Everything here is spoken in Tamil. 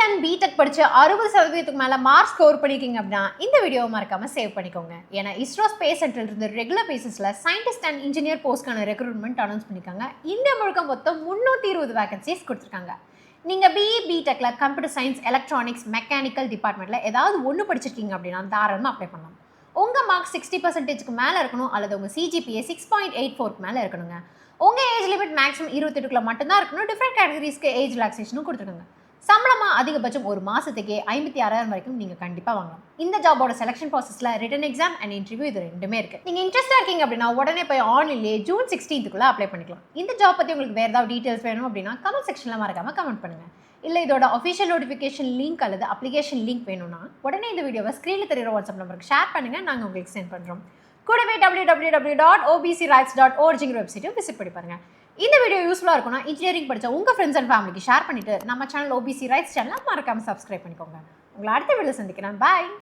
அண்ட் பிடெக் படிச்சு 60% மேல மார்க் ஸ்கோர் பண்ணிருக்கீங்க அப்படின்னா இந்த வீடியோவை மறக்காம சேவ் பண்ணிக்கோங்க. ஏன்னா இஸ்ரோ ஸ்பேஸ் சென்டர்ல இருந்து ரெகுலர் பேசிஸ்ல சயின்டிஸ்ட் அண்ட் இன்ஜினியர் போஸ்ட்கான ரெக்ரூட்மெண்ட் அனௌன்ஸ் பண்ணிருக்காங்க. இந்தியா முழுக்க மொத்தம் 320 வேகன்சிஸ் கொடுத்துருக்காங்க. நீங்க பிடெக்ல கம்ப்யூட்டர் சயின்ஸ், எலக்ட்ரானிக்ஸ், மெக்கானிக்கல் டிபார்ட்மெண்ட்ல ஏதாவது ஒன்று படிச்சிருக்கீங்க அப்படின்னா தாராளமாக அப்ளை பண்ணலாம். உங்க மார்க் 60%க்கு மேல இருக்கணும் அல்லது உங்க சிஜிபிஏ 6.84க்கு மேல இருக்கணுங்க. உங்க ஏஜ் லிமிட் மேக்ஸிமம் 28க்குள்ள மட்டும்தான் இருக்கணும். டிஃபரெண்ட் கேட்டகரிஸ்க்கு ஏஜ் ரிலாக்ஸேஷனும் கொடுத்துருக்காங்க. சம்பளமா அதிகபட்சம் ஒரு மாசத்துக்கே 56,000 வரைக்கும் நீங்க கண்டிப்பா வாங்கலாம். இந்த ஜாபோட செலக்ஷன் ப்ராசஸ்ல ரிட்டன் எக்ஸாம் அண்ட் இன்டர்வியூ இது ரெண்டுமே இருக்கு. நீங்க இன்ட்ரெஸ்டா இருக்கீங்க அப்படின்னா உடனே போய் ஆன்லைன்லேயே ஜூன் 16க்குள்ள அப்ளை பண்ணிக்கலாம். இந்த ஜாப் பத்தி உங்களுக்கு வேற ஏதாவது டீடைல்ஸ் வேணும் அப்படின்னா கமெண்ட் செக்ஷன்ல மறக்காம கமெண்ட் பண்ணுங்க. இல்லை இதோட அஃபிஷியல் நோட்டிஃபிகேஷன் லிங்க் அல்லது அப்ளிகேஷன் லிங்க் வேணும்னா உடனே இந்த வீடியோவை ஸ்க்ரீனில் தெரியுற வாட்ஸ்அப் நம்பருக்கு ஷேர் பண்ணுங்க. நாங்கள் உங்களுக்கு சென்ட் பண்ணுறோம். கூடவே www.obcrights.org வெப்சைட்டும் விசிட் பண்ணி பாருங்க. இந்த வீடியோ யூஸ்ஃபுல்லாக இருக்கும்னா இன்ஜினியரிங் படித்த உங்கள் ஃப்ரெண்ட்ஸ் அண்ட் ஃபேமிலிக்கு ஷேர் பண்ணிட்டு நம்ம சேனல் ஓபிசி ரைட்ஸ் சேனலை மறக்காமல் சப்ஸ்கிரைப் பண்ணிக்கோங்க. உங்களை அடுத்த வீடியோ சந்திக்கிறேன். பாய்.